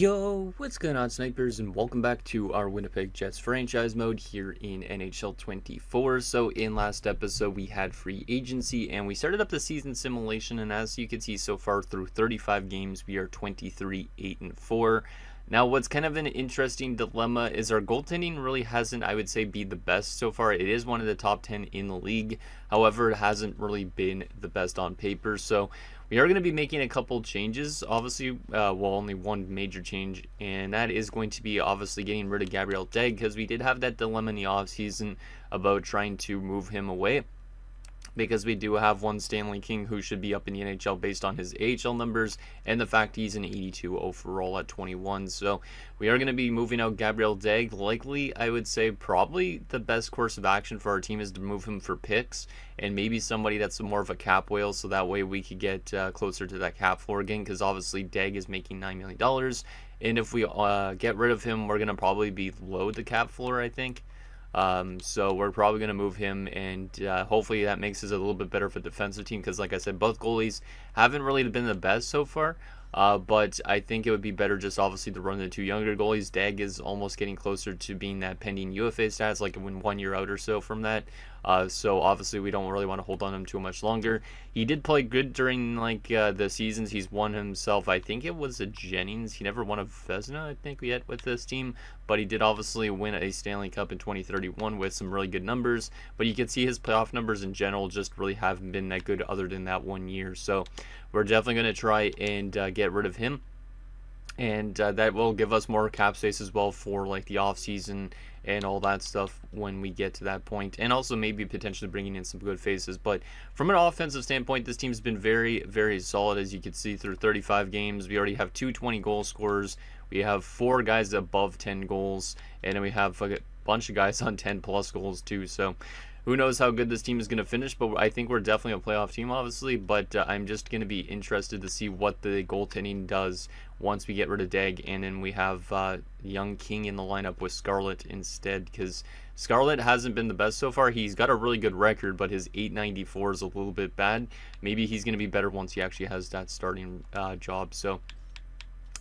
Yo, what's going on, snipers, and welcome back to our Winnipeg Jets franchise mode here in NHL 24. So in last episode we had free agency and we started up the season simulation, and as you can see so far through 35 games we are 23-8-4. Now what's kind of an interesting dilemma is our goaltending really hasn't, I would say, be the best so far. It is one of the top 10 in the league, however it hasn't really been the best on paper. So we are going to be making a couple changes, obviously, only one major change, and that is going to be obviously getting rid of Gabriel Degg, because we did have that dilemma in the offseason about trying to move him away, because we do have one Stanley King who should be up in the NHL based on his AHL numbers and the fact he's an 82 overall at 21. So we are going to be moving out Gabriel Degg. Likely, I would say probably the best course of action for our team is to move him for picks and maybe somebody that's more of a cap whale, so that way we could get closer to that cap floor again, because obviously Degg is making $9 million, and if we get rid of him, we're going to probably be below the cap floor, I think. So we're probably going to move him, and hopefully that makes us a little bit better of a defensive team, because like I said, both goalies haven't really been the best so far, but I think it would be better just obviously to run the two younger goalies. Degg is almost getting closer to being that pending UFA stats, like in 1 year out or so from that, so obviously we don't really want to hold on him too much longer. He did play good during the seasons he's won himself. I think it was a Jennings. He never won a Vezina, I think, yet with this team, but he did obviously win a Stanley Cup in 2031 with some really good numbers. But you can see his playoff numbers in general just really haven't been that good other than that 1 year. So we're definitely going to try and get rid of him, and that will give us more cap space as well for like the off season and all that stuff when we get to that point, and also maybe potentially bringing in some good faces. But from an offensive standpoint, this team's been very, very solid. As you can see, through 35 games we already have 220 goal scorers, we have 4 guys above 10 goals, and then we have a bunch of guys on 10 plus goals too. So who knows how good this team is going to finish, but I think we're definitely a playoff team, obviously. But I'm just going to be interested to see what the goaltending does once we get rid of Degg, and then we have young King in the lineup with Scarlett instead, because Scarlett hasn't been the best so far. He's got a really good record, but his 894 is a little bit bad. Maybe he's going to be better once he actually has that starting job. So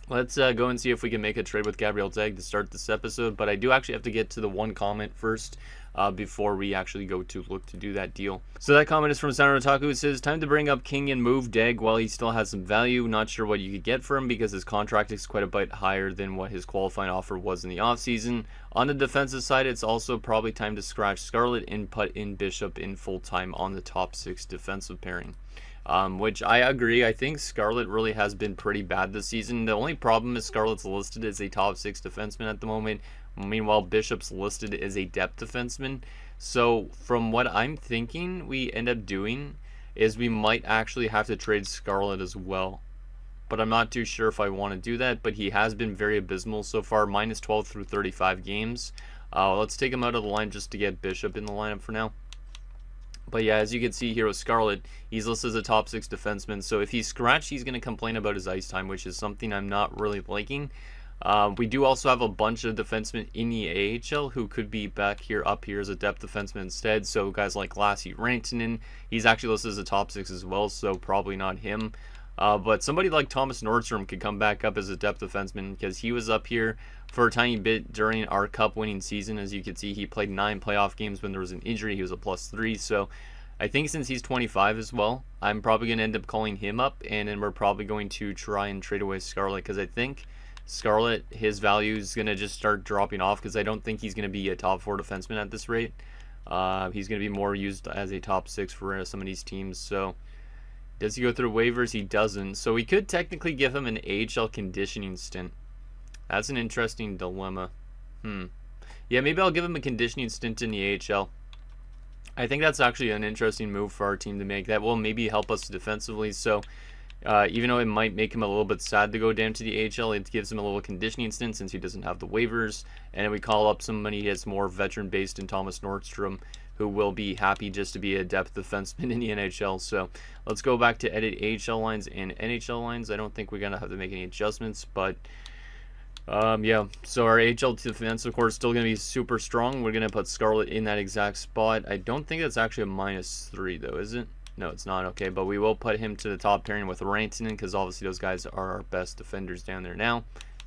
let's go and see if we can make a trade with Gabriel Degg to start this episode. But I do actually have to get to the one comment first before we actually go to look to do that deal. So that comment is from Sound Otaku. It says, time to bring up King and move Degg while he still has some value. Not sure what you could get for him, because his contract is quite a bit higher than what his qualifying offer was in the offseason. On the defensive side, it's also probably time to scratch Scarlett and put in Bishop in full-time on the top 6 defensive pairing. Which I agree. I think Scarlett really has been pretty bad this season. The only problem is Scarlett's listed as a top 6 defenseman at the moment. Meanwhile, Bishop's listed as a depth defenseman. So from what I'm thinking we end up doing is we might actually have to trade Scarlett as well. But I'm not too sure if I want to do that. But he has been very abysmal so far. Minus 12 through 35 games. Let's take him out of the line just to get Bishop in the lineup for now. But yeah, as you can see here with Scarlett, he's listed as a top 6 defenseman. So if he's scratched, he's going to complain about his ice time, which is something I'm not really liking. We do also have a bunch of defensemen in the AHL who could be back here, up here as a depth defenseman instead. So guys like Lassi Rantanen, he's actually listed as a top 6 as well, so probably not him. But somebody like Thomas Nordstrom could come back up as a depth defenseman, because he was up here for a tiny bit during our cup winning season. As you can see, he played 9 playoff games when there was an injury. He was a +3. So I think since he's 25 as well, I'm probably going to end up calling him up, and then we're probably going to try and trade away Scarlett, because I think Scarlett, his value is going to just start dropping off, because I don't think he's going to be a top 4 defenseman at this rate. He's going to be more used as a top 6 for some of these teams. So does he go through waivers? He doesn't. So we could technically give him an AHL conditioning stint. That's an interesting dilemma. Yeah, maybe I'll give him a conditioning stint in the AHL. I think that's actually an interesting move for our team to make. That will maybe help us defensively. So even though it might make him a little bit sad to go down to the AHL, it gives him a little conditioning stint since he doesn't have the waivers. And then we call up somebody that's more veteran-based in Thomas Nordstrom, who will be happy just to be a depth defenseman in the NHL. So let's go back to edit AHL lines and NHL lines. I don't think we're going to have to make any adjustments, but yeah, so our AHL defensive core is still going to be super strong. We're going to put Scarlett in that exact spot. I don't think that's actually a -3 though, is it? No, it's not. Okay, but we will put him to the top pairing with Rantanen, because obviously those guys are our best defenders down there now.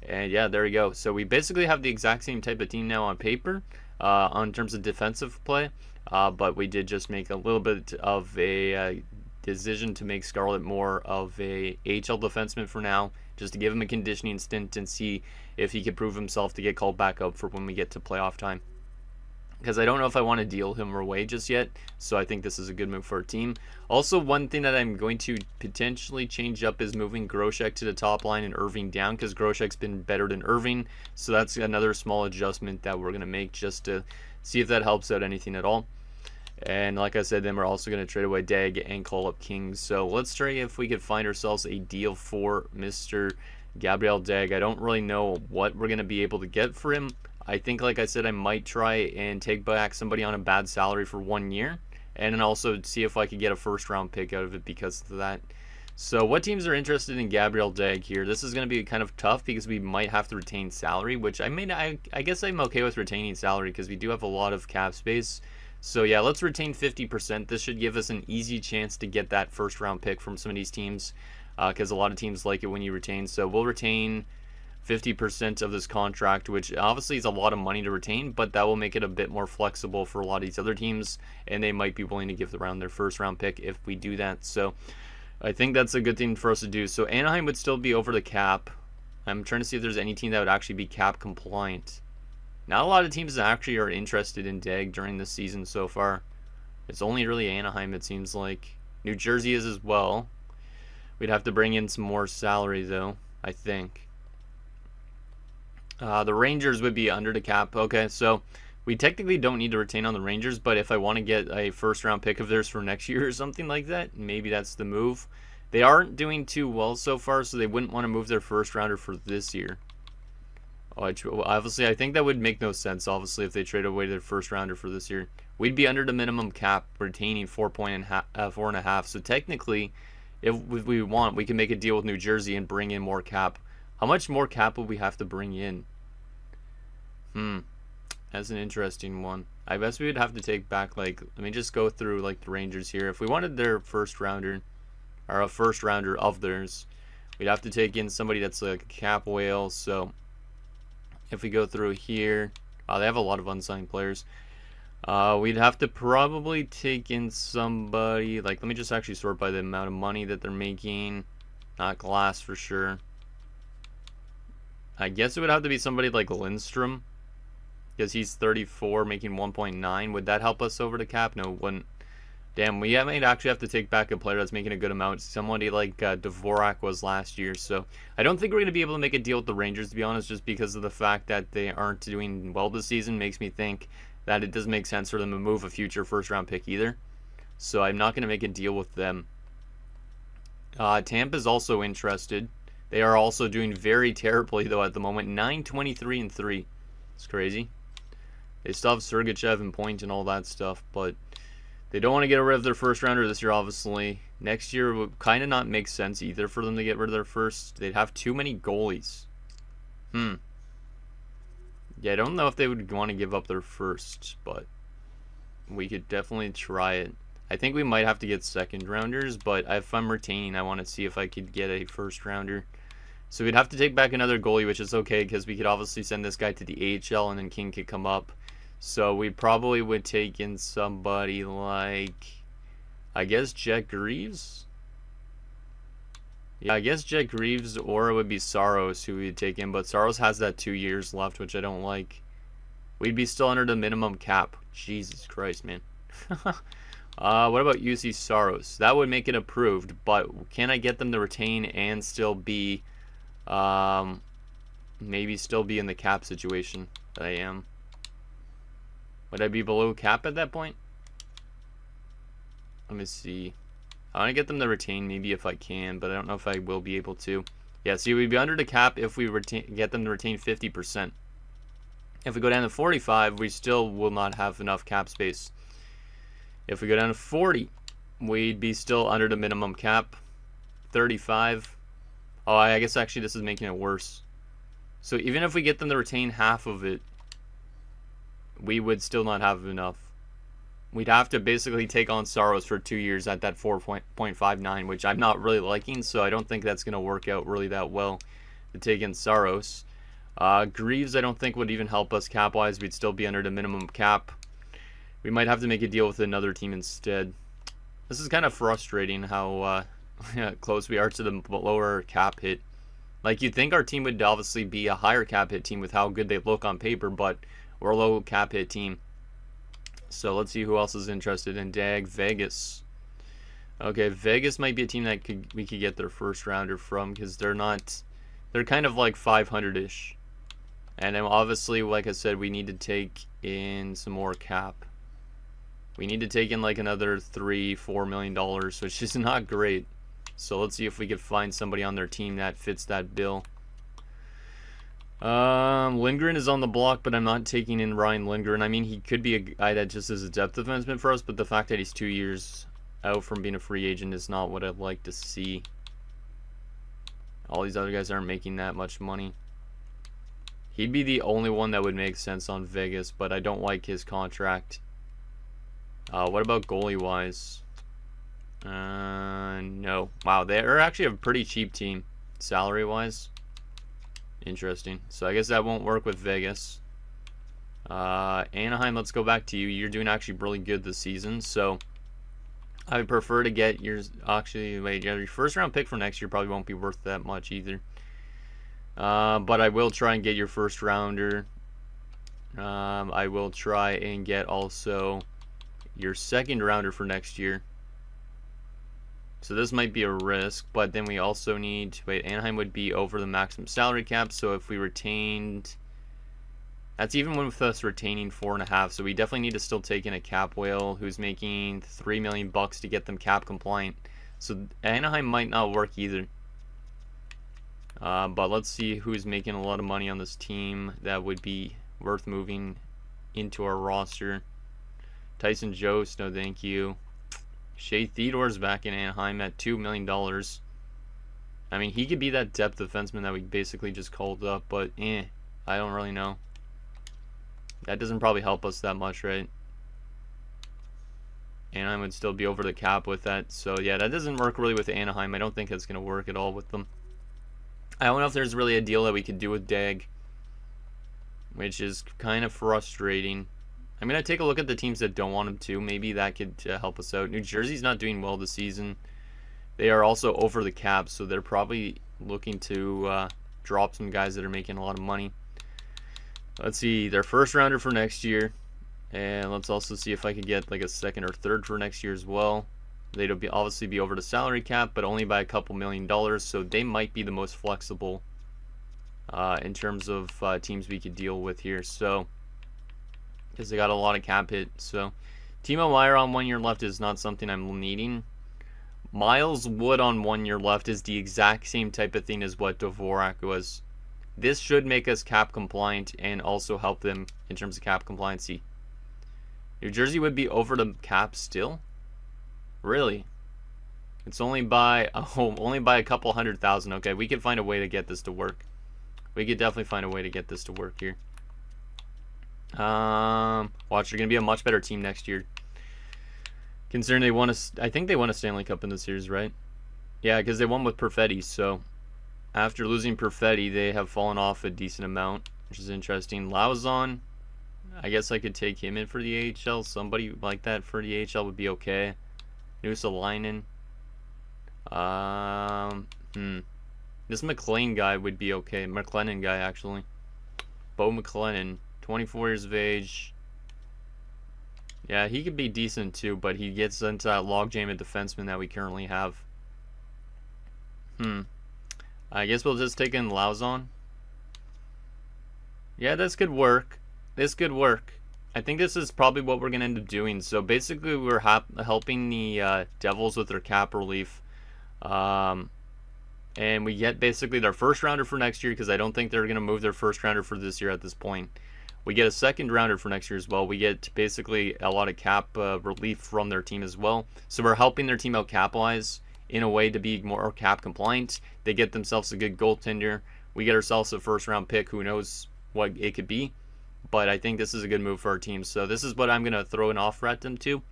And yeah, there we go. So we basically have the exact same type of team now on paper, on terms of defensive play, but we did just make a little bit of a decision to make Scarlett more of a AHL defenseman for now, just to give him a conditioning stint and see if he could prove himself to get called back up for when we get to playoff time. Because I don't know if I want to deal him away just yet, so I think this is a good move for our team. Also, one thing that I'm going to potentially change up is moving Groshek to the top line and Irving down, because Groshek's been better than Irving, so that's another small adjustment that we're going to make just to see if that helps out anything at all. And like I said, then we're also going to trade away Dag and call up Kings. So let's try if we could find ourselves a deal for Mr. Gabriel Dag. I don't really know what we're going to be able to get for him. I think, like I said, I might try and take back somebody on a bad salary for 1 year, and then also see if I could get a first-round pick out of it because of that. So what teams are interested in Gabriel Dag here? This is going to be kind of tough because we might have to retain salary, which I guess I'm okay with retaining salary because we do have a lot of cap space. So yeah, let's retain 50%. This should give us an easy chance to get that first-round pick from some of these teams because a lot of teams like it when you retain. So we'll retain 50% of this contract, which obviously is a lot of money to retain, but that will make it a bit more flexible for a lot of these other teams, and they might be willing to give around their first round pick if we do that. So I think that's a good thing for us to do. So Anaheim would still be over the cap. I'm trying to see if there's any team that would actually be cap compliant. Not a lot of teams that actually are interested in Dag during this season so far. It's only really Anaheim, it seems like. New Jersey is as well. We'd have to bring in some more salary though, I think. The Rangers would be under the cap. Okay, so we technically don't need to retain on the Rangers, but if I want to get a first-round pick of theirs for next year or something like that, maybe that's the move. They aren't doing too well so far, so they wouldn't want to move their first-rounder for this year. Obviously, I think that would make no sense, obviously, if they trade away their first-rounder for this year. We'd be under the minimum cap, retaining 4.5. So technically, if we want, we can make a deal with New Jersey and bring in more cap. How much more cap would we have to bring in? That's an interesting one. I guess we would have to take back, like, let me just go through, like, the Rangers here. If we wanted their first rounder, or a first rounder of theirs, we'd have to take in somebody that's like a cap whale. So if we go through here, they have a lot of unsigned players. We'd have to probably take in somebody, like, let me just actually sort by the amount of money that they're making. Not Glass for sure. I guess it would have to be somebody like Lindstrom, because he's 34, making 1.9. Would that help us over the cap? No, it wouldn't. Damn, we might actually have to take back a player that's making a good amount. Somebody like Dvorak was last year. So I don't think we're going to be able to make a deal with the Rangers, to be honest, just because of the fact that they aren't doing well this season. Makes me think that it doesn't make sense for them to move a future first-round pick either. So I'm not going to make a deal with them. Tampa's also interested. They are also doing very terribly, though, at the moment. 9-23-3. It's crazy. They still have Sergachev and Point and all that stuff, but they don't want to get rid of their first rounder this year, obviously. Next year would kind of not make sense either for them to get rid of their first. They'd have too many goalies. Yeah, I don't know if they would want to give up their first, but we could definitely try it. I think we might have to get second rounders, but if I'm retaining, I want to see if I could get a first rounder. So we'd have to take back another goalie, which is okay because we could obviously send this guy to the AHL and then King could come up. So we probably would take in somebody like, I guess, Jet Greaves? Yeah, I guess Jet Greaves, or it would be Saros who we'd take in, but Saros has that 2 years left, which I don't like. We'd be still under the minimum cap. Jesus Christ, man. What about UC Saros? That would make it approved, but can I get them to retain and still be, maybe still be in the cap situation that I am? Would I be below cap at that point? Let me see. I want to get them to retain maybe if I can, but I don't know if I will be able to. Yeah, see, we'd be under the cap if we get them to retain 50%. If we go down to 45, we still will not have enough cap space. If we go down to 40, we'd be still under the minimum cap. 35. Oh, I guess actually this is making it worse. So even if we get them to retain half of it, we would still not have enough. We'd have to basically take on Saros for 2 years at that 4.59, which I'm not really liking, so I don't think that's going to work out really that well to take in Saros. Greaves, I don't think would even help us cap-wise. We'd still be under the minimum cap. We might have to make a deal with another team instead. This is kind of frustrating how close we are to the lower cap hit. Like, you'd think our team would obviously be a higher cap hit team with how good they look on paper, but we're a low cap hit team. So let's see who else is interested in Vegas. Okay, Vegas might be a team that we could get their first rounder from, because they're kind of like 500-ish. And then obviously, like I said, we need to take in some more cap. We need to take in like another $3-4 million, which is not great. So let's see if we can find somebody on their team that fits that bill. Lindgren is on the block, but I'm not taking in Ryan Lindgren. I mean, he could be a guy that just is a depth defenseman for us, but the fact that he's 2 years out from being a free agent is not what I'd like to see. All these other guys aren't making that much money. He'd be the only one that would make sense on Vegas, but I don't like his contract. What about goalie-wise? No. Wow, they're actually a pretty cheap team, salary-wise. Interesting. So I guess that won't work with Vegas. Anaheim, let's go back to you. You're doing actually really good this season, so I would prefer to get yours. Actually, wait, yeah, your first round pick for next year probably won't be worth that much either. But I will try and get your first rounder. I will try and get also your second rounder for next year. So this might be a risk, but then we also need, wait, Anaheim would be over the maximum salary cap, so if we retained, that's even with us retaining 4.5, so we definitely need to still take in a cap whale who's making $3 million to get them cap compliant. So Anaheim might not work either. But let's see who's making a lot of money on this team that would be worth moving into our roster. Tyson Jost, no thank you. Shea Theodore's back in Anaheim at $2 million. I mean, he could be that depth defenseman that we basically just called up, but I don't really know. That doesn't probably help us that much, right? Anaheim would still be over the cap with that. So, yeah, that doesn't work really with Anaheim. I don't think that's going to work at all with them. I don't know if there's really a deal that we could do with Dag, which is kind of frustrating. I'm going to take a look at the teams that don't want him to. Maybe that could help us out. New Jersey's not doing well this season. They are also over the cap, so they're probably looking to drop some guys that are making a lot of money. Let's see, their first rounder for next year. And let's also see if I could get like a second or third for next year as well. They'd obviously be over the salary cap, but only by a couple $1 million, so they might be the most flexible in terms of teams we could deal with here. So, because they got a lot of cap hit. So, Timo Meier on 1 year left is not something I'm needing. Miles Wood on 1 year left is the exact same type of thing as what Dvorak was. This should make us cap compliant and also help them in terms of cap compliancy. New Jersey would be over the cap still? Really? It's only by a couple $100,000. Okay, we could find a way to get this to work. We could definitely find a way to get this to work here. Watch, they're gonna be a much better team next year. Considering they won I think they won a Stanley Cup in the series, right? Yeah, because they won with Perfetti. So after losing Perfetti, they have fallen off a decent amount, which is interesting. Lauzon, I guess I could take him in for the AHL. Somebody like that for the AHL would be okay. Nuusalainen. This McLean guy would be okay. McLennan guy, actually. Bo McLennan, 24 years of age. Yeah, he could be decent too, but he gets into that logjam of defenseman that we currently have. I guess we'll just take in Lauzon. Yeah, this could work. This could work. I think this is probably what we're going to end up doing. So basically, we're helping the Devils with their cap relief. And we get basically their first rounder for next year, because I don't think they're going to move their first rounder for this year at this point. We get a second rounder for next year as well. We get basically a lot of cap relief from their team as well. So we're helping their team out cap-wise in a way to be more cap compliant. They get themselves a good goaltender. We get ourselves a first round pick. Who knows what it could be. But I think this is a good move for our team. So this is what I'm going to throw an offer at them to.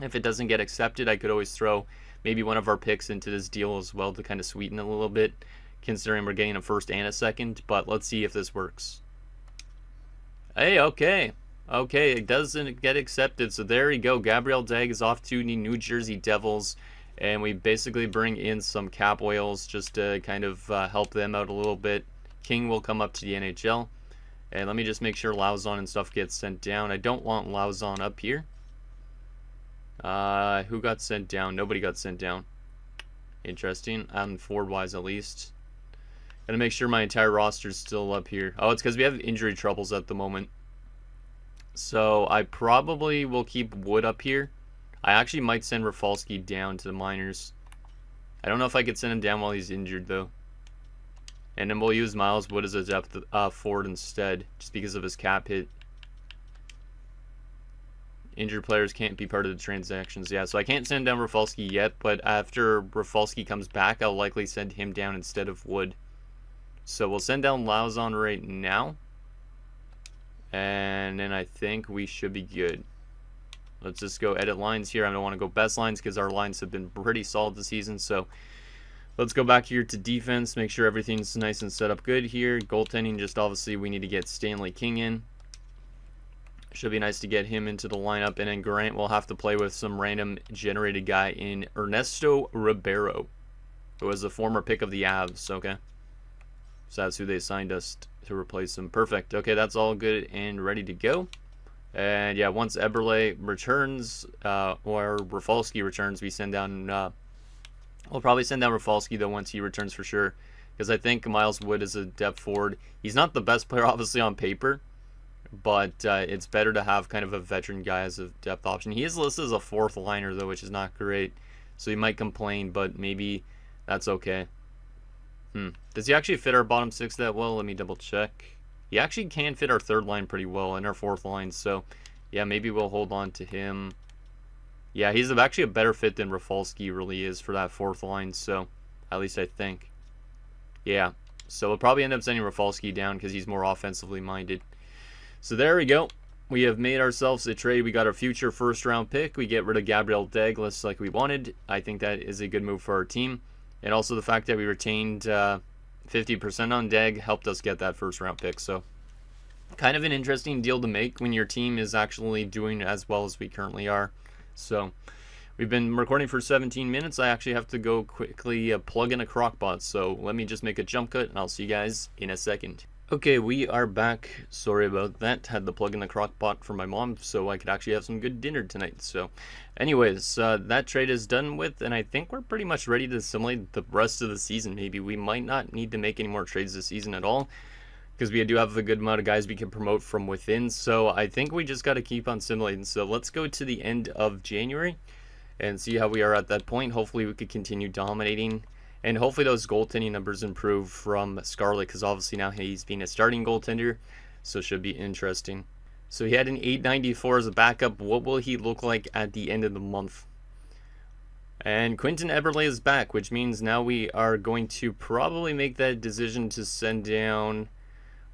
If it doesn't get accepted, I could always throw maybe one of our picks into this deal as well to kind of sweeten it a little bit. considering we're getting a first and a second, but let's see if this works. Hey, okay. Okay, it doesn't get accepted, so there you go. Gabriel Dag is off to the New Jersey Devils, and we basically bring in some cap whales just to kind of help them out a little bit. King will come up to the NHL, and let me just make sure Lauzon and stuff gets sent down. I don't want Lauzon up here. Who got sent down? Nobody got sent down. Interesting. Forward-wise, at least. Gotta make sure my entire roster is still up here. Oh, it's because we have injury troubles at the moment. So I probably will keep Wood up here. I actually might send Rafalski down to the minors. I don't know if I could send him down while he's injured, though. And then we'll use Miles Wood as a depth forward instead, just because of his cap hit. Injured players can't be part of the transactions. Yeah, so I can't send down Rafalski yet, but after Rafalski comes back, I'll likely send him down instead of Wood. So we'll send down Lauzon right now. And then I think we should be good. Let's just go edit lines here. I don't want to go best lines because our lines have been pretty solid this season. So let's go back here to defense. Make sure everything's nice and set up good here. Goaltending, just obviously we need to get Stanley King in. Should be nice to get him into the lineup. And then Grant will have to play with some random generated guy in Ernesto Ribeiro, who was a former pick of the Avs. Okay. So that's who they signed us to replace him. Perfect. Okay, that's all good and ready to go. And yeah, once Eberle returns, or Rafalski returns, we send down, we'll probably send down Rafalski, though, once he returns for sure. Because I think Miles Wood is a depth forward. He's not the best player, obviously, on paper. But it's better to have kind of a veteran guy as a depth option. He is listed as a fourth liner, though, which is not great. So he might complain, but maybe that's okay. Does he actually fit our bottom six that well? Let me double check. He actually can fit our third line pretty well and our fourth line. So, yeah, maybe we'll hold on to him. Yeah, he's actually a better fit than Rafalski really is for that fourth line. So, at least I think. Yeah, so we'll probably end up sending Rafalski down because he's more offensively minded. So there we go. We have made ourselves a trade. We got our future first-round pick. We get rid of Gabriel Dag like we wanted. I think that is a good move for our team. And also the fact that we retained 50% on Dag helped us get that first-round pick. So kind of an interesting deal to make when your team is actually doing as well as we currently are. So we've been recording for 17 minutes. I actually have to go quickly plug in a crockpot. So let me just make a jump cut, and I'll see you guys in a second. Okay, we are back. Sorry about that. Had to plug in the crock pot for my mom so I could actually have some good dinner tonight. So anyways, that trade is done with, and I think we're pretty much ready to assimilate the rest of the season. Maybe we might not need to make any more trades this season at all, because we do have a good amount of guys we can promote from within. So I think we just got to keep on assimilating. So let's go to the end of January and see how we are at that point. Hopefully we could continue dominating. And hopefully those goaltending numbers improve from Scarlett, because obviously now he's being a starting goaltender, so it should be interesting. So he had an 894 as a backup. What will he look like at the end of the month? And Quinton Eberle is back, which means now we are going to probably make that decision to send down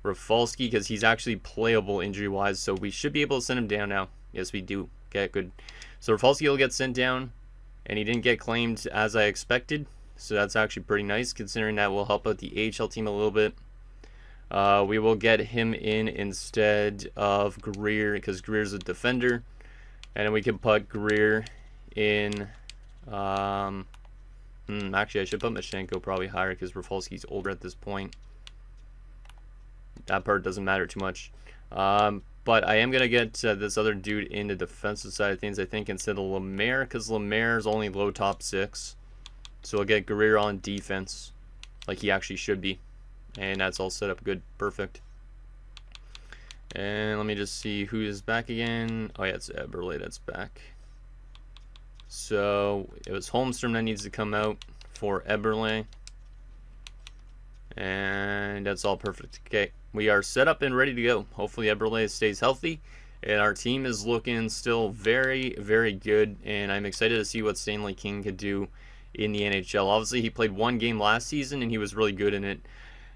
Rafalski, because he's actually playable injury-wise, so we should be able to send him down now. Yes, we do. Okay, good. So Rafalski will get sent down, and he didn't get claimed as I expected. So that's actually pretty nice, considering that will help out the AHL team a little bit. We will get him in instead of Greer, because Greer's a defender. And then we can put Greer in. Actually, I should put Mashenko probably higher, because Rafalski's older at this point. That part doesn't matter too much. But I am going to get this other dude in the defensive side of things, I think, instead of Lemaire, because Lemaire's only low top 6. So we'll get Guerrero on defense, like he actually should be. And that's all set up good. Perfect. And let me just see who is back again. Oh, yeah, it's Eberle that's back. So it was Holmstrom that needs to come out for Eberle. And that's all perfect. Okay, we are set up and ready to go. Hopefully Eberle stays healthy. And our team is looking still very, very good. And I'm excited to see what Stanley King could do in the NHL. Obviously, he played one game last season, and he was really good in it.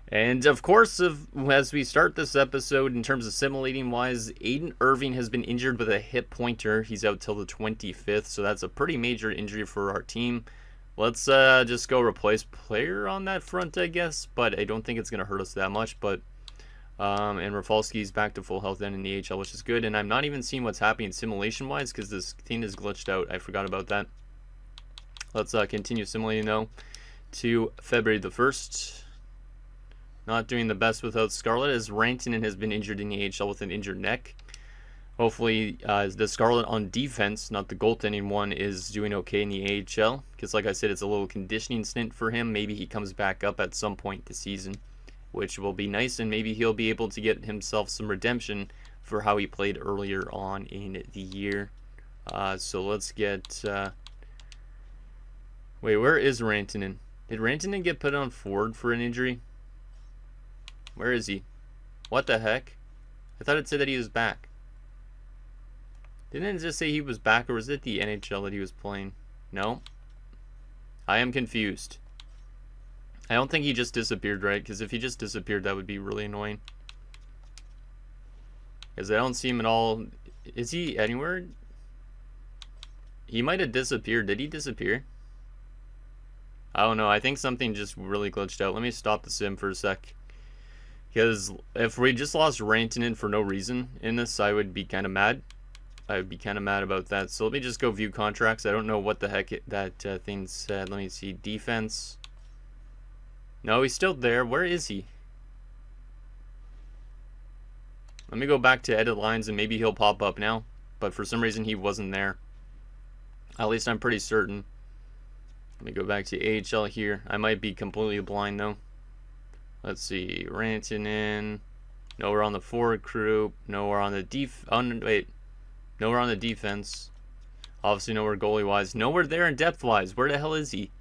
And, of course, as we start this episode, in terms of assimilating-wise, Aiden Irving has been injured with a hip pointer. He's out till the 25th, so that's a pretty major injury for our team. Let's just go replace player on that front, I guess. But I don't think it's going to hurt us that much. But and Rafalski's back to full health then in the AHL, which is good. And I'm not even seeing what's happening simulation-wise because this thing is glitched out. I forgot about that. Let's continue simulating, though, to February the 1st. Not doing the best without Scarlett, as Rantanen has been injured in the AHL with an injured neck. Hopefully, the Scarlett on defense, not the goaltending one, is doing okay in the AHL. Because, like I said, it's a little conditioning stint for him. Maybe he comes back up at some point this season, which will be nice. And maybe he'll be able to get himself some redemption for how he played earlier on in the year. So let's get... Wait, where is Rantanen? Did Rantanen get put on forward for an injury? Where is he? What the heck? I thought it said that he was back. Didn't it just say he was back, or was it the NHL that he was playing? No. I am confused. I don't think he just disappeared, right? Because if he just disappeared, that would be really annoying. Because I don't see him at all. Is he anywhere? He might have disappeared. Did he disappear? I don't know. I think something just really glitched out. Let me stop the sim for a sec. Because if we just lost Rantanen for no reason in this, I would be kind of mad. I would be kind of mad about that. So let me just go view contracts. I don't know what the heck that thing said. Let me see. Defense. No, he's still there. Where is he? Let me go back to edit lines and maybe he'll pop up now. But for some reason he wasn't there. At least I'm pretty certain. Let me go back to AHL here. I might be completely blind though. Let's see. Rantanen. Nowhere on the forward group. Nowhere on the Nowhere on the defense. Obviously nowhere goalie-wise. Nowhere there in depth-wise. Where the hell is he?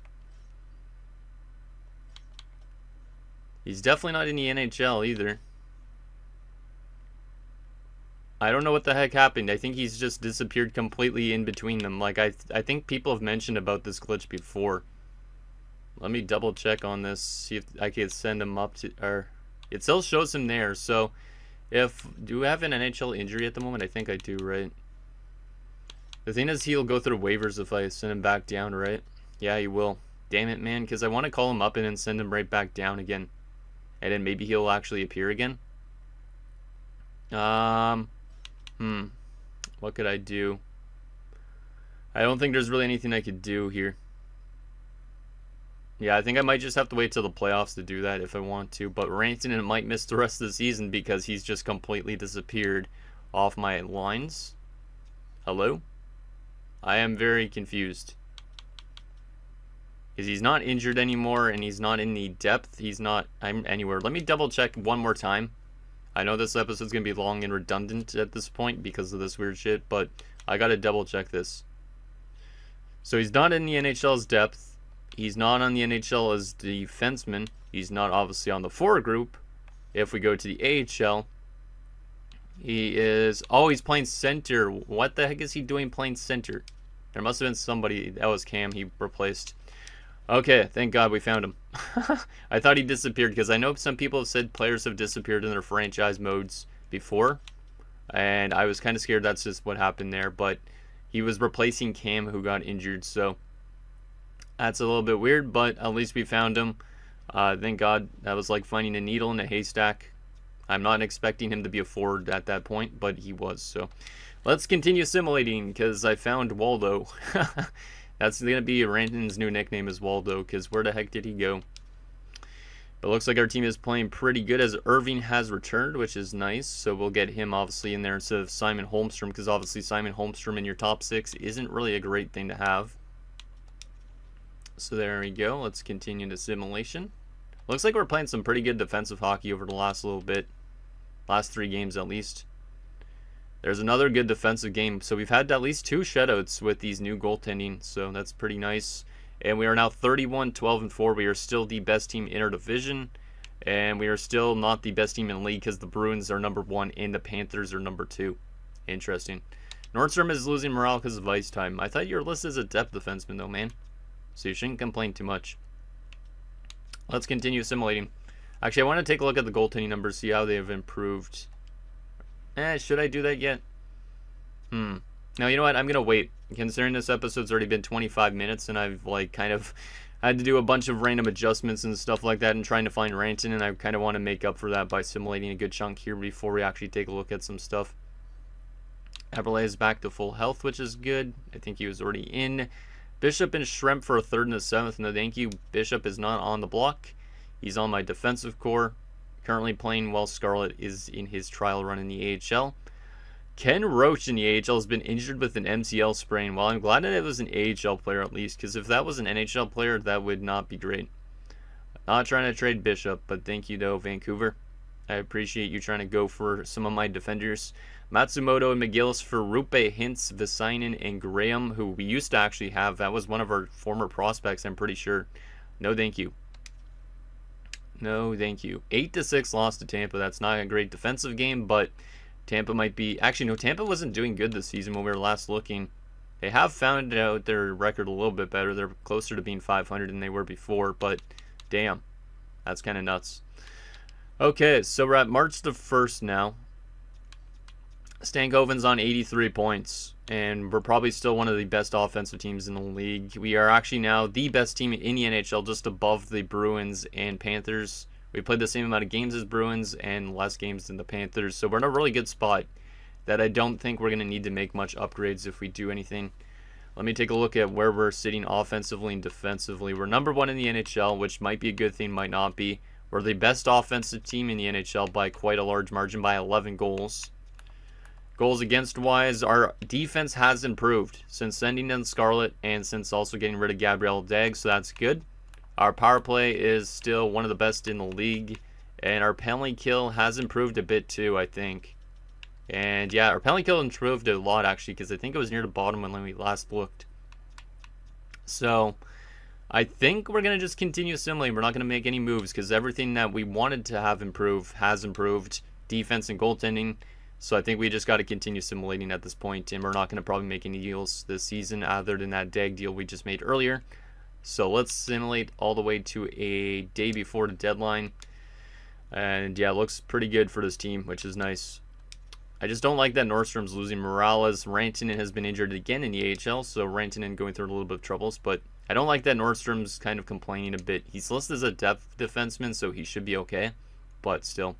He's definitely not in the NHL either. I don't know what the heck happened. I think he's just disappeared completely in between them. Like, I think people have mentioned about this glitch before. Let me double check on this. See if I can send him up to... Or, it still shows him there. So, do we have an NHL injury at the moment? I think I do, right? The thing is, he'll go through waivers if I send him back down, right? Yeah, he will. Damn it, man. Because I want to call him up and then send him right back down again. And then maybe he'll actually appear again. What could I do? I don't think there's really anything I could do here. Yeah, I think I might just have to wait till the playoffs to do that if I want to. But Rantanen might miss the rest of the season because he's just completely disappeared off my lines. Hello? I am very confused. Because he's not injured anymore and he's not in the depth. He's not anywhere. Let me double check one more time. I know this episode's going to be long and redundant at this point because of this weird shit, but I got to double check this. So he's not in the NHL's depth. He's not on the NHL as defenseman. He's not obviously on the forward group. If we go to the AHL, he is... Oh, he's playing center. What the heck is he doing playing center? There must have been somebody. That was Cam he replaced. Okay, thank God we found him. I thought he disappeared because I know some people have said players have disappeared in their franchise modes before. And I was kind of scared that's just what happened there. But he was replacing Cam who got injured. So that's a little bit weird, but at least we found him. Thank God. That was like finding a needle in a haystack. I'm not expecting him to be a forward at that point, but he was. So let's continue simulating because I found Waldo. That's going to be Rantanen's new nickname is Waldo, because where the heck did he go? But it looks like our team is playing pretty good as Irving has returned, which is nice. So we'll get him obviously in there instead of Simon Holmstrom, because obviously Simon Holmstrom in your top 6 isn't really a great thing to have. So there we go. Let's continue the simulation. Looks like we're playing some pretty good defensive hockey over the last little bit. Last 3 games at least. There's another good defensive game. So we've had at least 2 shutouts with these new goaltending. So that's pretty nice. And we are now 31-12-4. We are still the best team in our division. And we are still not the best team in the league because the Bruins are number 1 and the Panthers are number 2. Interesting. Nordstrom is losing morale because of ice time. I thought you were listed as a depth defenseman though, man. So you shouldn't complain too much. Let's continue simulating. Actually, I want to take a look at the goaltending numbers, see how they have improved. Should I do that yet? Now, you know what? I'm going to wait. Considering this episode's already been 25 minutes and I've, like, kind of had to do a bunch of random adjustments and stuff like that and trying to find Ranton, and I kind of want to make up for that by simulating a good chunk here before we actually take a look at some stuff. Eberle is back to full health, which is good. I think he was already in. Bishop and Schrempf for a 3rd and a 7th. No, thank you. Bishop is not on the block. He's on my defensive core. Currently playing while Scarlett is in his trial run in the AHL. Ken Roach in the AHL has been injured with an MCL sprain. Well, I'm glad that it was an AHL player at least, because if that was an NHL player, that would not be great. Not trying to trade Bishop, but thank you though, Vancouver. I appreciate you trying to go for some of my defenders. Matsumoto and McGillis for Rupe, Hintz, Visainen, and Graham, who we used to actually have. That was one of our former prospects, I'm pretty sure. No, thank you. No, thank you. 8-6 loss to Tampa. That's not a great defensive game, but Tampa might be... Actually, no, Tampa wasn't doing good this season when we were last looking. They have found out their record a little bit better. They're closer to being 500 than they were before, but damn. That's kind of nuts. Okay, so we're at March the 1st now. Stankoven's on 83 points, and we're probably still one of the best offensive teams in the league. We are actually now the best team in the NHL, just above the Bruins and Panthers. We played the same amount of games as Bruins and less games than the Panthers, so we're in a really good spot that I don't think we're going to need to make much upgrades if we do anything. Let me take a look at where we're sitting offensively and defensively. We're number 1 in the NHL, which might be a good thing, might not be. We're the best offensive team in the NHL by quite a large margin, by 11 goals. Goals against wise, our defense has improved since sending in Scarlett and since also getting rid of Gabriel Dag, so that's good. Our power play is still one of the best in the league, and our penalty kill has improved a bit too, I think. And yeah, our penalty kill improved a lot actually, because I think it was near the bottom when we last looked. So I think we're going to just continue assimilating. We're not going to make any moves because everything that we wanted to have improve has improved. Defense and goaltending. So I think we just got to continue simulating at this point, and we're not going to probably make any deals this season other than that Dag deal we just made earlier. So let's simulate all the way to a day before the deadline. And yeah, it looks pretty good for this team, which is nice. I just don't like that Nordstrom's losing Morales. Rantanen has been injured again in the AHL, so Rantanen going through a little bit of troubles. But I don't like that Nordstrom's kind of complaining a bit. He's listed as a depth defenseman, so he should be okay. But still.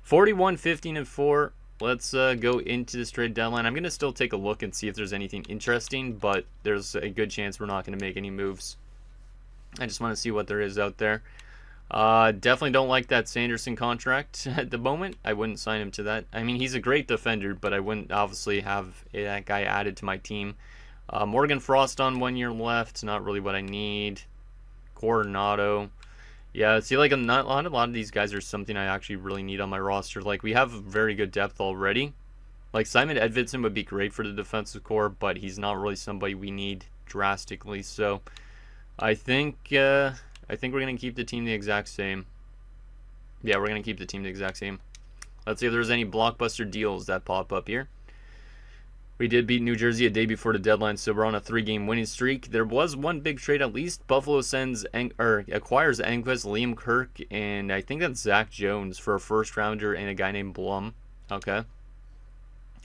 41, 15, and 4. Let's go into this trade deadline. I'm going to still take a look and see if there's anything interesting, but there's a good chance we're not going to make any moves. I just want to see what there is out there. Definitely don't like that Sanderson contract at the moment. I wouldn't sign him to that. I mean, he's a great defender, but I wouldn't obviously have that guy added to my team. Morgan Frost on 1 year left. Not really what I need. Coronado. Yeah, see, like a lot of these guys are something I actually really need on my roster. Like, we have very good depth already. Like, Simon Edvidson would be great for the defensive core, but he's not really somebody we need drastically. So, I think we're going to keep the team the exact same. Yeah, we're going to keep the team the exact same. Let's see if there's any blockbuster deals that pop up here. We did beat New Jersey a day before the deadline, so we're on a 3-game winning streak. There was one big trade at least. Buffalo acquires Enquist, Liam Kirk, and I think that's Zach Jones for a first-rounder and a guy named Blum. Okay.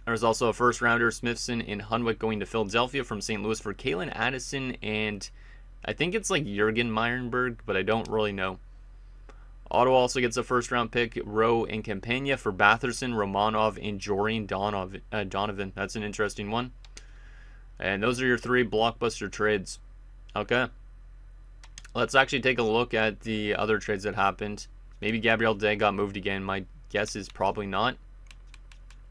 There's also a first-rounder, Smithson and Hunwick, going to Philadelphia from St. Louis for Kalen Addison, and I think it's like Jurgen Meyerberg, but I don't really know. Ottawa also gets a first-round pick, Rowe and Campagna for Batherson, Romanov, and Jorian Donovan. That's an interesting one. And those are your 3 blockbuster trades. Okay. Let's actually take a look at the other trades that happened. Maybe Gabriel Day got moved again. My guess is probably not.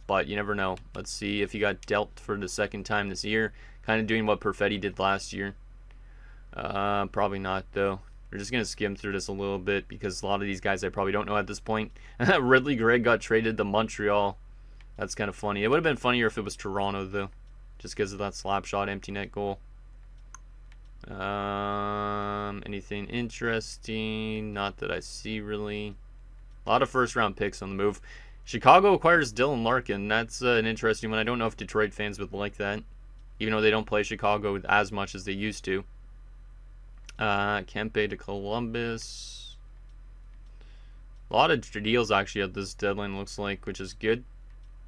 But you never know. Let's see if he got dealt for the second time this year. Kind of doing what Perfetti did last year. Probably not, though. We're just going to skim through this a little bit because a lot of these guys I probably don't know at this point. Ridley Gregg got traded to Montreal. That's kind of funny. It would have been funnier if it was Toronto, though, just because of that slap shot empty net goal. Anything interesting? Not that I see, really. A lot of first-round picks on the move. Chicago acquires Dylan Larkin. That's an interesting one. I don't know if Detroit fans would like that, even though they don't play Chicago as much as they used to. Kempe to Columbus. A lot of deals actually at this deadline looks like, which is good.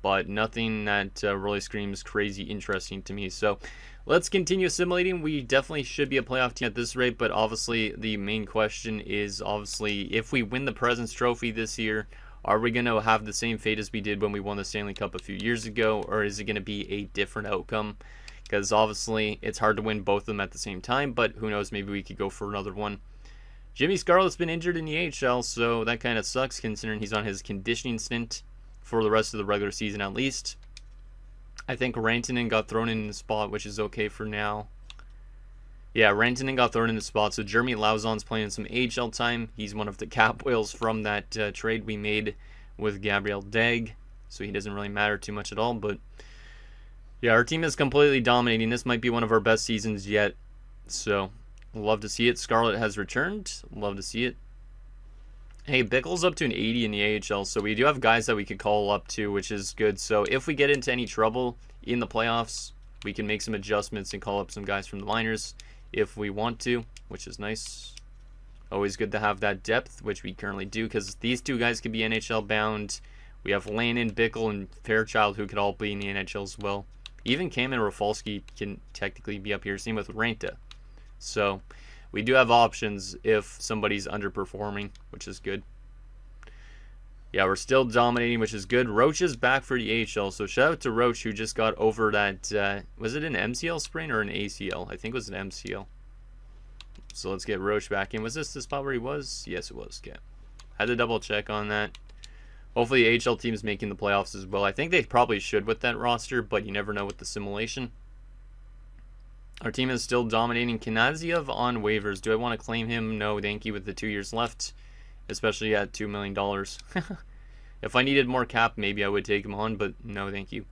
but nothing that really screams crazy interesting to me. So let's continue simulating. We definitely should be a playoff team at this rate, but obviously the main question is if we win the President's Trophy this year, are we going to have the same fate as we did when we won the Stanley Cup a few years ago, or is it going to be a different outcome? Because obviously it's hard to win both of them at the same time, but who knows, maybe we could go for another one. Jimmy Scarlett's been injured in the AHL, so that kind of sucks considering he's on his conditioning stint for the rest of the regular season at least. I think Rantanen got thrown in the spot, which is okay for now. Yeah, Rantanen got thrown in the spot, so Jeremy Lauzon's playing some AHL time. He's one of the cap whales from that trade we made with Gabriel Dag, so he doesn't really matter too much at all, but yeah, our team is completely dominating. This might be one of our best seasons yet. So, love to see it. Scarlett has returned. Love to see it. Hey, Bickle's up to an 80 in the AHL, so we do have guys that we could call up to, which is good. So, if we get into any trouble in the playoffs, we can make some adjustments and call up some guys from the minors if we want to, which is nice. Always good to have that depth, which we currently do, because these two guys could be NHL bound. We have Lannon, Bickle, and Fairchild, who could all be in the NHL as well. Even Cam and Rafalski can technically be up here. Same with Ranta. So we do have options if somebody's underperforming, which is good. Yeah, we're still dominating, which is good. Roach is back for the AHL. So shout out to Roach, who just got over that. Was it an MCL sprain or an ACL? I think it was an MCL. So let's get Roach back in. Was this the spot where he was? Yes, it was. Yeah. Had to double check on that. Hopefully the AHL team's making the playoffs as well. I think they probably should with that roster, but you never know with the simulation. Our team is still dominating. Kanaziev on waivers. Do I want to claim him? No, thank you, with the 2 years left, especially at $2 million. If I needed more cap, maybe I would take him on, but no, thank you.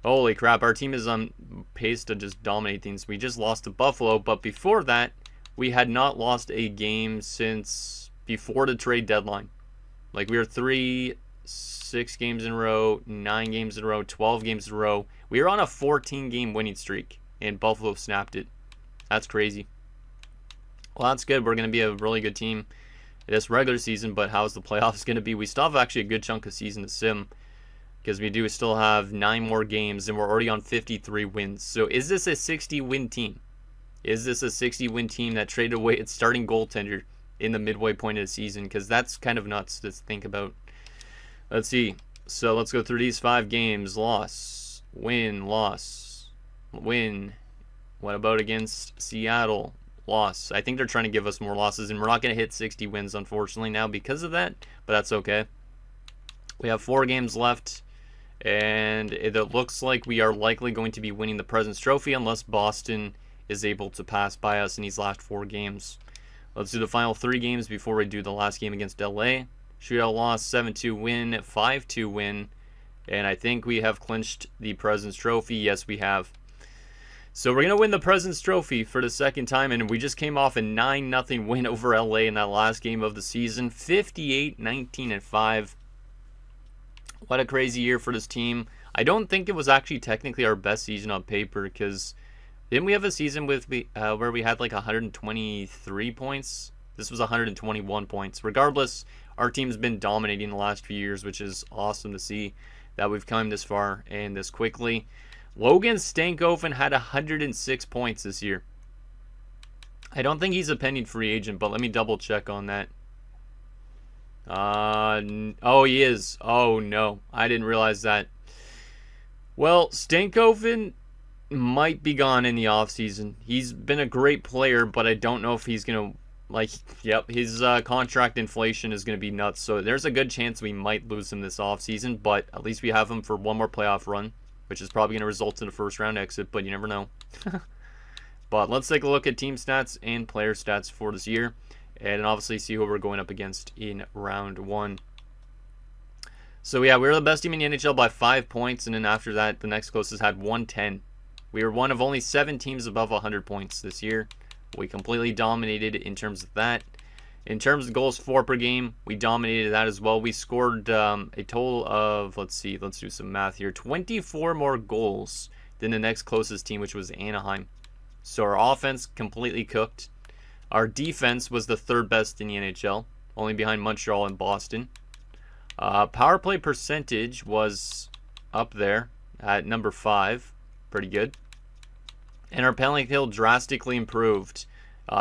Holy crap, our team is on pace to just dominate things. We just lost to Buffalo, but before that, we had not lost a game since before the trade deadline. Like, we were 6 games in a row, 9 games in a row, 12 games in a row. We were on a 14-game winning streak, and Buffalo snapped it. That's crazy. Well, that's good. We're going to be a really good team this regular season, but how's the playoffs going to be? We still have actually a good chunk of season to sim, because we do still have 9 more games, and we're already on 53 wins. So is this a 60-win team? Is this a 60-win team that traded away its starting goaltender in the midway point of the season? Because that's kind of nuts to think about. Let's see. So let's go through these 5 games. Loss, win, loss, win. What about against Seattle? Loss. I think they're trying to give us more losses, and we're not going to hit 60 wins, unfortunately, now because of that, but that's okay. We have 4 games left, and it looks like we are likely going to be winning the President's Trophy unless Boston is able to pass by us in these last 4 games. Let's do the final 3 games before we do the last game against LA. Shootout loss, 7-2 win, 5-2 win, and I think we have clinched the President's Trophy. Yes, we have. So we're going to win the President's Trophy for the second time, and we just came off a 9-0 win over LA in that last game of the season. 58-19-5. What a crazy year for this team. I don't think it was actually technically our best season on paper, because didn't we have a season with where we had like 123 points? This was 121 points. Regardless, our team's been dominating the last few years, which is awesome to see that we've come this far and this quickly. Logan Stankoven had 106 points this year. I don't think he's a pending free agent, but let me double check on that. Oh, he is. Oh, no. I didn't realize that. Well, Stankoven might be gone in the offseason. He's been a great player, but I don't know if he's going to, his contract inflation is going to be nuts. So there's a good chance we might lose him this offseason, but at least we have him for one more playoff run, which is probably going to result in a first-round exit, but you never know. But let's take a look at team stats and player stats for this year, and obviously see who we're going up against in round 1. So yeah, we were the best team in the NHL by 5 points, and then after that, the next closest had 110. We were one of only 7 teams above 100 points this year. We completely dominated in terms of that. In terms of goals for per game, we dominated that as well. We scored a total of, let's do some math here, 24 more goals than the next closest team, which was Anaheim. So our offense completely cooked. Our defense was the 3rd best in the NHL, only behind Montreal and Boston. Power play percentage was up there at number 5. Pretty good. And our penalty kill drastically improved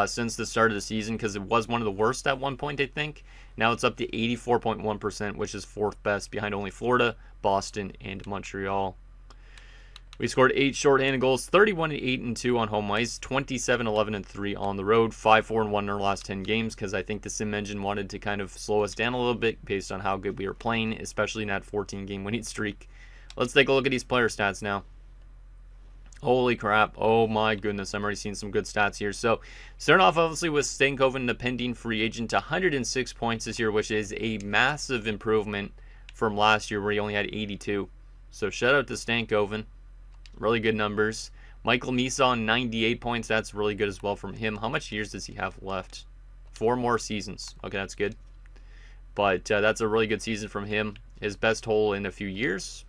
since the start of the season, because it was one of the worst at one point, I think. Now it's up to 84.1%, which is 4th best, behind only Florida, Boston, and Montreal. We scored 8 shorthanded goals, 31-8-2 on home ice, 27-11-3 on the road, 5-4-1 in our last 10 games, because I think the sim engine wanted to kind of slow us down a little bit based on how good we were playing, especially in that 14-game winning streak. Let's take a look at these player stats now. Holy crap. Oh my goodness. I'm already seeing some good stats here. So, starting off obviously with Stankoven, the pending free agent, to 106 points this year, which is a massive improvement from last year where he only had 82. So, shout out to Stankoven. Really good numbers. Michael Meeson, 98 points. That's really good as well from him. How much years does he have left? 4 more seasons. Okay, that's good. But that's a really good season from him. His best hole in a few years.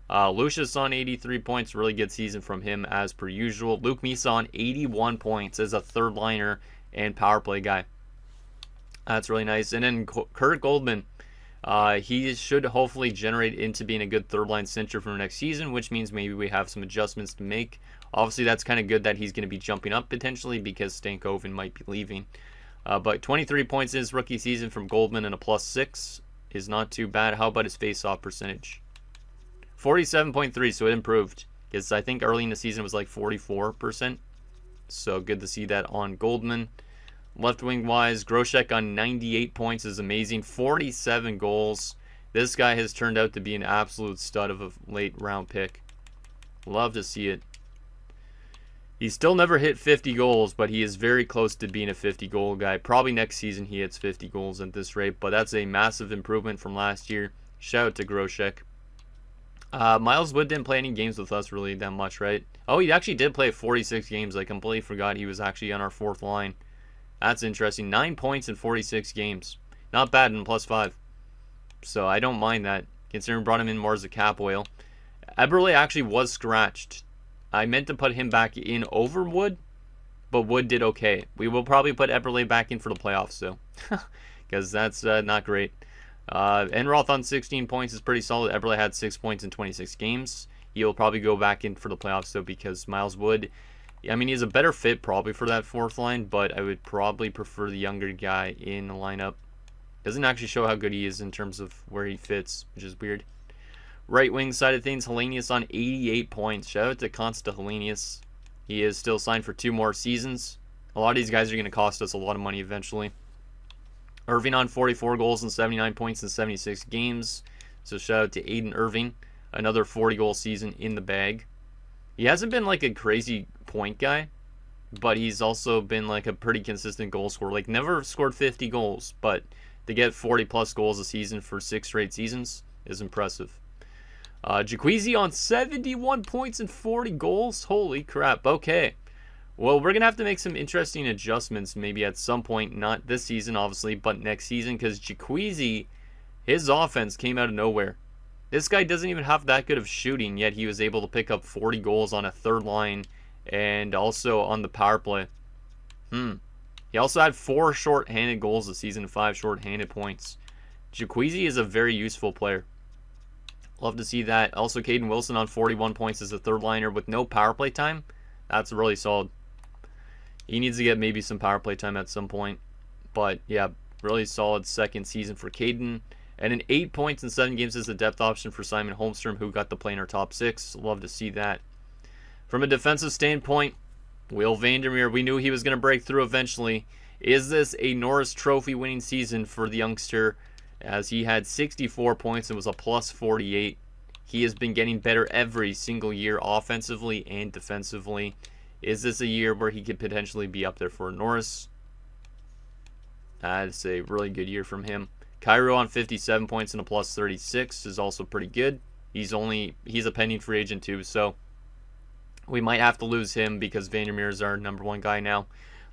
Lucius on 83 points, really good season from him as per usual. Luke Meeson, 81 points as a third liner and power play guy. That's really nice. And then Kurt Goldman, he should hopefully generate into being a good third line center for next season, which means maybe we have some adjustments to make. Obviously, that's kind of good that he's going to be jumping up potentially because Stankoven might be leaving. But 23 points in his rookie season from Goldman and a +6 is not too bad. How about his face-off percentage? 47.3, so it improved, because I think early in the season it was like 44%. So good to see that on Goldman. Left wing wise, Groshek on 98 points is amazing. 47 goals. This guy has turned out to be an absolute stud of a late round pick. Love to see it. He's still never hit 50 goals, but he is very close to being a 50 goal guy. Probably next season he hits 50 goals at this rate, but that's a massive improvement from last year. Shout out to Groshek. Miles Wood didn't play any games with us really that much, right? Oh, he actually did play 46 games. I completely forgot he was actually on our 4th line. That's interesting. 9 points in 46 games. Not bad in +5. So I don't mind that, considering we brought him in more as a cap oil. Eberle actually was scratched. I meant to put him back in over Wood, but Wood did okay. We will probably put Eberle back in for the playoffs, though, because that's not great. Enroth on 16 points is pretty solid. Eberle had 6 points in 26 games. He'll probably go back in for the playoffs, though, because Miles Wood, I mean, he's a better fit probably for that 4th line, but I would probably prefer the younger guy in the lineup. Doesn't actually show how good he is in terms of where he fits, which is weird. Right wing side of things, Hellenius on 88 points. Shout out to Consta Hellenius. He is still signed for 2 more seasons. A lot of these guys are going to cost us a lot of money eventually. Irving on 44 goals and 79 points in 76 games. So shout out to Aiden Irving. Another 40-goal season in the bag. He hasn't been like a crazy point guy, but he's also been like a pretty consistent goal scorer. Like never scored 50 goals, but to get 40-plus goals a season for 6 straight seasons is impressive. Jaquezie on 71 points and 40 goals. Holy crap. Okay. Well, we're going to have to make some interesting adjustments maybe at some point. Not this season, obviously, but next season. Because Jaquezie, his offense came out of nowhere. This guy doesn't even have that good of shooting, yet he was able to pick up 40 goals on a third line and also on the power play. He also had 4 short-handed goals this season, 5 short-handed points. Jaquezie is a very useful player. Love to see that. Also, Caden Wilson on 41 points as a third liner with no power play time. That's really solid. He needs to get maybe some power play time at some point. But yeah, really solid second season for Caden. And an 8 points in 7 games as a depth option for Simon Holmstrom, who got to play in our top 6. Love to see that. From a defensive standpoint, Will Vandermeer, we knew he was going to break through eventually. Is this a Norris Trophy winning season for the youngster? As he had 64 points and was a +48. He has been getting better every single year offensively and defensively. Is this a year where he could potentially be up there for Norris? That's a really good year from him. Cairo on 57 points and a +36 is also pretty good. He's a pending free agent too, so we might have to lose him because Vandermeer is our number 1 guy now.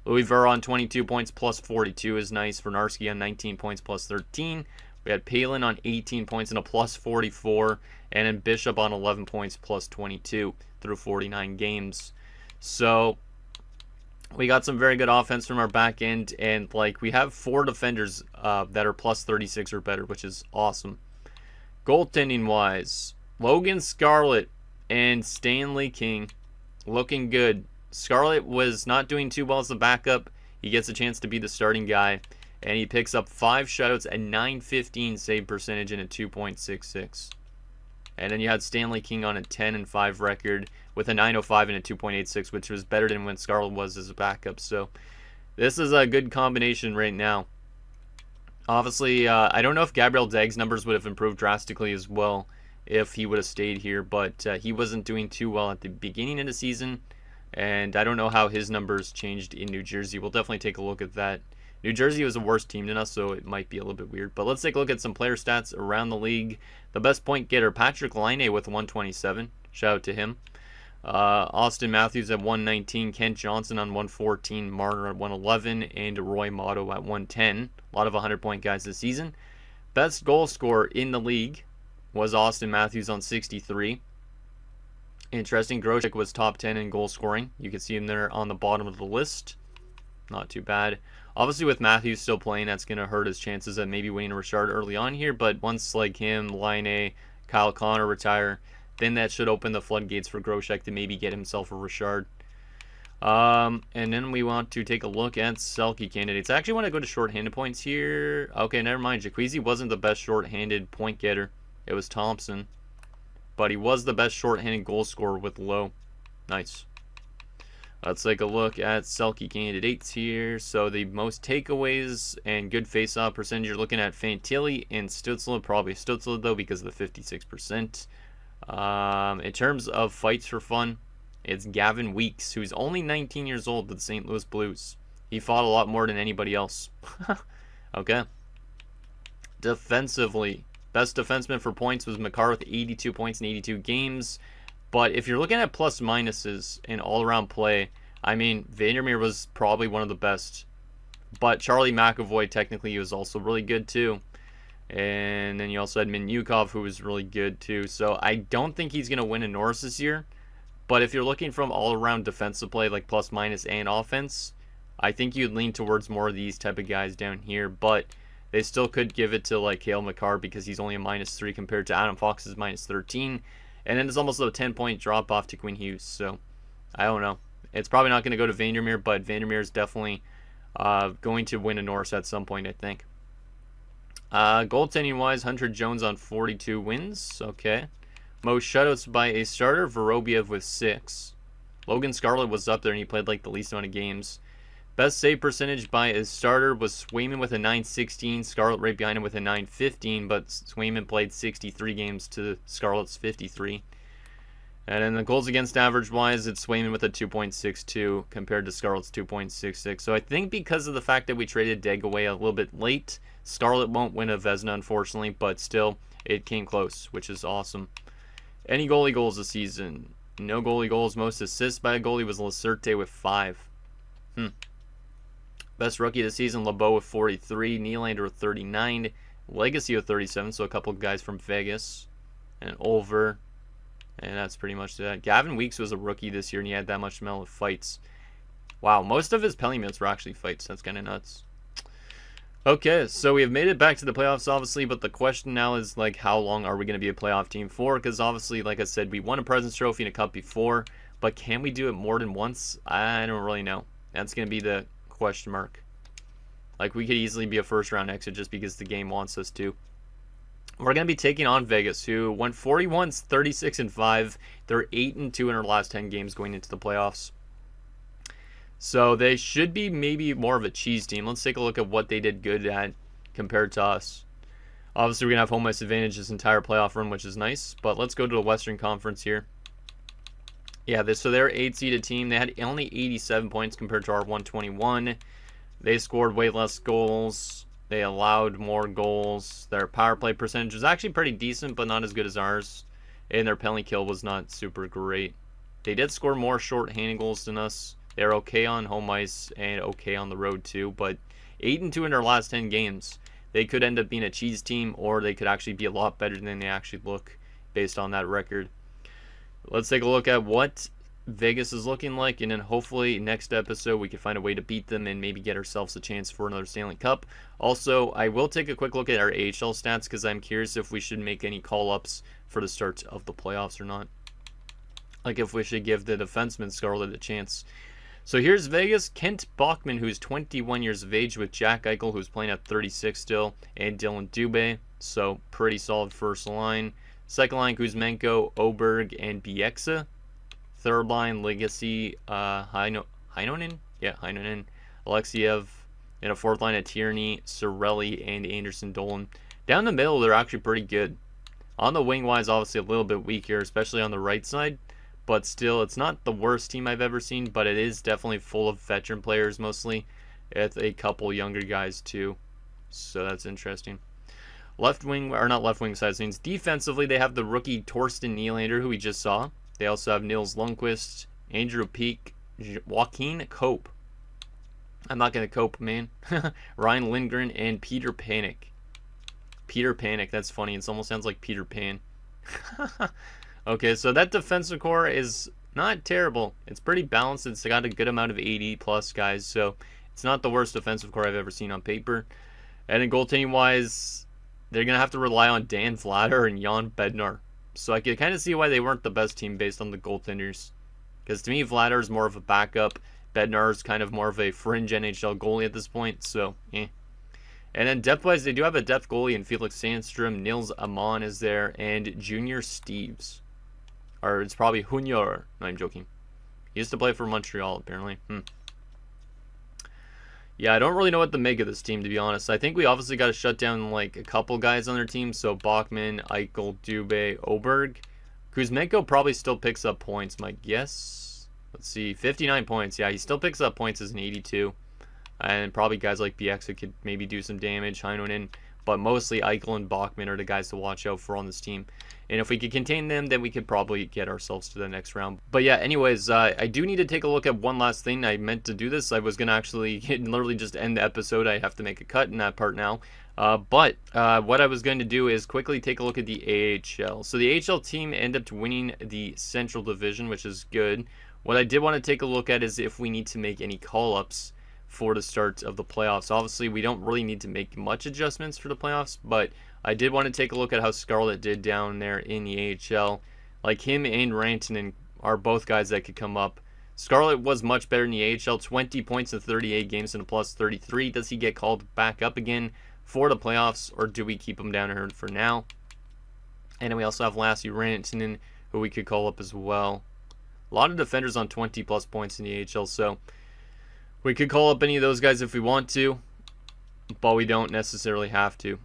Louis Ver on 22 points +42 is nice. Vernarski on 19 points +13. We had Palin on 18 points and a +44. And then Bishop on 11 points +22 through 49 games. So we got some very good offense from our back end. And like we have 4 defenders that are +36 or better, which is awesome. Goaltending wise, Logan Scarlett and Stanley King looking good. Scarlett was not doing too well as the backup. He gets a chance to be the starting guy, and he picks up 5 shutouts, a .915 save percentage, and a 2.66. And then you had Stanley King on a 10-5 record with a .905 and a 2.86, which was better than when Scarlett was as a backup. So this is a good combination right now. Obviously, I don't know if Gabriel Daig's numbers would have improved drastically as well if he would have stayed here, but he wasn't doing too well at the beginning of the season, and I don't know how his numbers changed in New Jersey. We'll definitely take a look at that. New Jersey was a worse team than us, so it might be a little bit weird. But let's take a look at some player stats around the league. The best point getter, Patrick Laine with 127. Shout out to him. Austin Matthews at 119. Kent Johnson on 114. Marner at 111. And Roy Motto at 110. A lot of 100-point guys this season. Best goal scorer in the league was Austin Matthews on 63. Interesting, Grosek was top 10 in goal scoring. You can see him there on the bottom of the list. Not too bad. Obviously, with Matthews still playing, that's going to hurt his chances of maybe winning a Richard early on here. But once like him, Laine, Kyle Connor retire, then that should open the floodgates for Grosek to maybe get himself a Richard. And then we want to take a look at Selke candidates. I actually want to go to shorthanded points here. Okay, never mind. Jacquezie wasn't the best shorthanded point getter. It was Thompson. But he was the best shorthanded goal scorer with Lowe. Nice. Let's take a look at Selke candidates here. So the most takeaways and good face-off percentage, you're looking at Fantilli and Stützle. Probably Stützle, though, because of the 56%. In terms of fights for fun, it's Gavin Weeks, who's only 19 years old with the St. Louis Blues. He fought a lot more than anybody else. Okay. Defensively, best defenseman for points was Makar with 82 points in 82 games. But if you're looking at plus minuses in all-around play, I mean, Vandermeer was probably one of the best. But Charlie McAvoy, technically, was also really good, too. And then you also had Minyukov, who was really good, too. So I don't think he's going to win a Norris this year. But if you're looking from all-around defensive play, like plus minus and offense, I think you'd lean towards more of these type of guys down here. But they still could give it to, like, Cale Makar because he's only a -3 compared to Adam Fox's -13. And then there's almost a 10-point drop-off to Quinn Hughes. So, I don't know. It's probably not going to go to Vandermeer, but Vandermeer is definitely going to win a Norris at some point, I think. Goaltending-wise, Hunter Jones on 42 wins. Okay. Most shutouts by a starter, Vorobiev with 6. Logan Scarlett was up there, and he played like the least amount of games. Best save percentage by a starter was Swayman with a .916, Scarlett right behind him with a .915, but Swayman played 63 games to Scarlett's 53. And then the goals against average wise, it's Swayman with a 2.62 compared to Scarlett's 2.66. So I think because of the fact that we traded Daig away a little bit late, Scarlett won't win a Vezina, unfortunately, but still, it came close, which is awesome. Any goalie goals this season? No goalie goals. Most assists by a goalie was Lacerte with 5. Best rookie of the season, LeBeau with 43, Nylander with 39, Legacy with 37, so a couple of guys from Vegas, and Over, and that's pretty much that. Gavin Weeks was a rookie this year, and he had that much amount of fights. Wow, most of his penalty minutes were actually fights. That's kind of nuts. Okay, so we have made it back to the playoffs, obviously, but the question now is, like, how long are we going to be a playoff team for? Because, obviously, like I said, we won a President's Trophy and a Cup before, but can we do it more than once? I don't really know. That's going to be the question mark. Like, we could easily be a first-round exit just because the game wants us to. We're going to be taking on Vegas, who went 41, 36-5. They're 8-2 in their last 10 games going into the playoffs. So they should be maybe more of a cheese team. Let's take a look at what they did good at compared to us. Obviously, we're going to have home ice advantage this entire playoff run, which is nice. But let's go to the Western Conference here. Yeah, so they're 8-seeded team. They had only 87 points compared to our 121. They scored way less goals. They allowed more goals. Their power play percentage was actually pretty decent, but not as good as ours. And their penalty kill was not super great. They did score more short-handed goals than us. They're okay on home ice and okay on the road too, but 8-2 in their last 10 games. They could end up being a cheese team, or they could actually be a lot better than they actually look based on that record. Let's take a look at what Vegas is looking like, and then hopefully next episode we can find a way to beat them and maybe get ourselves a chance for another Stanley Cup. Also, I will take a quick look at our AHL stats because I'm curious if we should make any call-ups for the start of the playoffs or not. Like if we should give the defenseman Scarlett a chance. So here's Vegas. Kent Bachman, who's 21 years of age, with Jack Eichel, who's playing at 36 still, and Dylan Dubé. So pretty solid first line. Second line, Kuzmenko, Oberg, and Bieksa. Third line, Legacy, Heinonen? Yeah, Heinonen, Alexiev. And a fourth line at Tierney, Sorelli, and Anderson Dolan. Down the middle, they're actually pretty good. On the wing-wise, obviously a little bit weak here, especially on the right side. But still, it's not the worst team I've ever seen, but it is definitely full of veteran players mostly. With a couple younger guys too. So that's interesting. Left wing, or not left wing side things. Defensively, they have the rookie Torsten Nylander, who we just saw. They also have Nils Lundqvist, Andrew Peak, Joaquin Cope. I'm not going to cope, man. Ryan Lindgren, and Peter Panic. Peter Panic, that's funny. It almost sounds like Peter Pan. Okay, so that defensive core is not terrible. It's pretty balanced. It's got a good amount of 80-plus guys, so it's not the worst defensive core I've ever seen on paper. And then goaltending-wise, they're going to have to rely on Dan Vladar and Jan Bednar. So I could kind of see why they weren't the best team based on the goaltenders. Because to me, Vladar is more of a backup. Bednar is kind of more of a fringe NHL goalie at this point. So, eh. And then depth-wise, they do have a depth goalie in Felix Sandstrom. Nils Amon is there. And Junior Steves. Or it's probably Junior. No, I'm joking. He used to play for Montreal, apparently. Yeah, I don't really know what to make of this team, to be honest. I think we obviously got to shut down, like, a couple guys on their team. So, Bachman, Eichel, Dubé, Oberg. Kuzmenko probably still picks up points, my guess. Let's see, 59 points. Yeah, he still picks up points as an 82. And probably guys like Bieksa could maybe do some damage, Heinonen. But mostly Eichel and Bachman are the guys to watch out for on this team. And if we could contain them, then we could probably get ourselves to the next round. But yeah, anyways, I do need to take a look at one last thing. I meant to do this. I was going to actually literally just end the episode. I have to make a cut in that part now. But what I was going to do is quickly take a look at the AHL. So the AHL team ended up winning the Central Division, which is good. What I did want to take a look at is if we need to make any call-ups for the start of the playoffs. Obviously, we don't really need to make much adjustments for the playoffs, but I did want to take a look at how Scarlett did down there in the AHL. Like him and Rantanen are both guys that could come up. Scarlett was much better in the AHL, 20 points in 38 games and a plus 33. Does he get called back up again for the playoffs, or do we keep him down here for now? And then we also have Lassie Rantanen, who we could call up as well. A lot of defenders on 20 plus points in the AHL, so we could call up any of those guys if we want to, but we don't necessarily have to,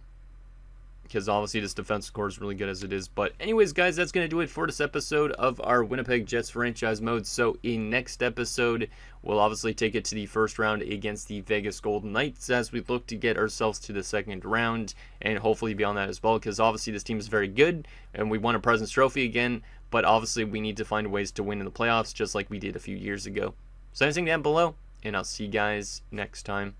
because obviously this defensive core is really good as it is. But anyways, guys, that's going to do it for this episode of our Winnipeg Jets franchise mode. So in next episode, we'll obviously take it to the first round against the Vegas Golden Knights as we look to get ourselves to the second round and hopefully beyond that as well, because obviously this team is very good and we won a President's Trophy again, but obviously we need to find ways to win in the playoffs just like we did a few years ago. So anything down below, and I'll see you guys next time.